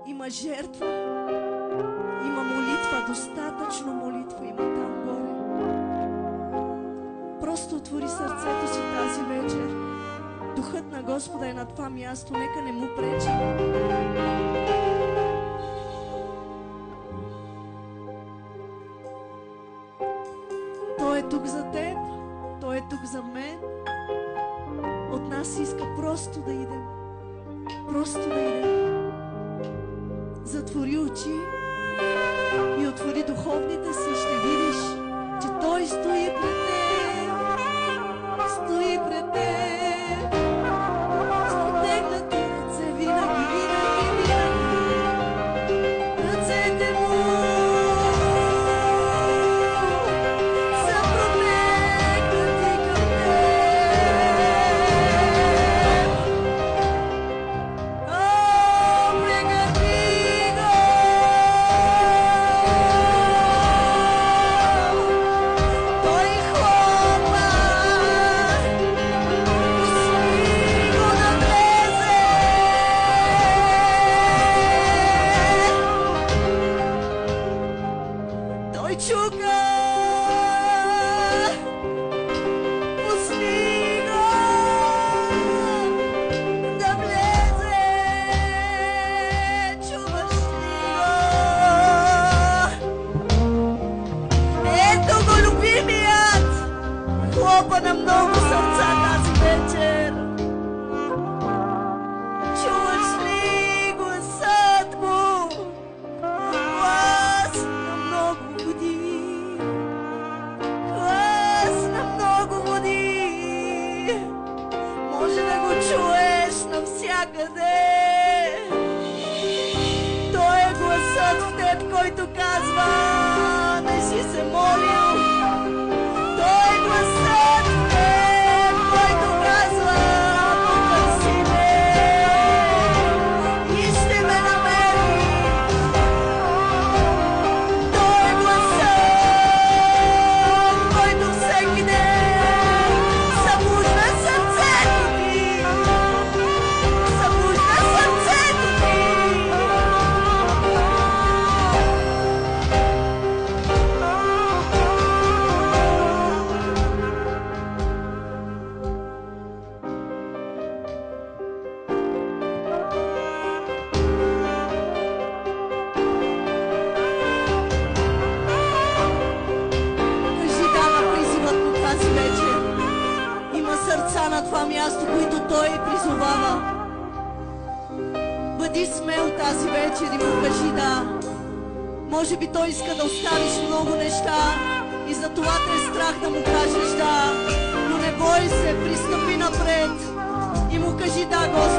Има жертва, има молитва, достатъчно молитва има там горе. Просто отвори сърцето си тази вечер. Духът на Господа е на това място, нека не му пречи. Той е тук за теб, Той е тук за мен. От нас иска просто да идем. Просто да идем. Затвори очи и отвори духовните си, ще видиш, че Той стои пред теб. Стои пред теб. С протегнати ръце винаги, винаги, винаги. Ръцете му са протегнати към теб. О, прегади го! Той хлопа, пусти го да влезе. Той чука, пусти го да влезе. Чуваш ли го? Ето го любимият, хлопа на много сърца тази вечер. Чуваш ли гласът му? Глас на много води. Глас на много води. Може да го чуеш навсякъде. Той е гласът в теб, който казва: не си се молил. Той е гласът в теб, който казва: потърси ме и ще ме намери. Той е гласът, който всеки ден събужда сърцето ти. Събужда сърцето ти. Кажи да на призивът му тази вечер. Има сърца на това място, които Той призовава. Бъди смел тази вечер и му кажи да. Може би Той иска да оставиш много неща и за това те е страх да му кажеш да. Но не бой се, пристъпи напред и му кажи да, Господи.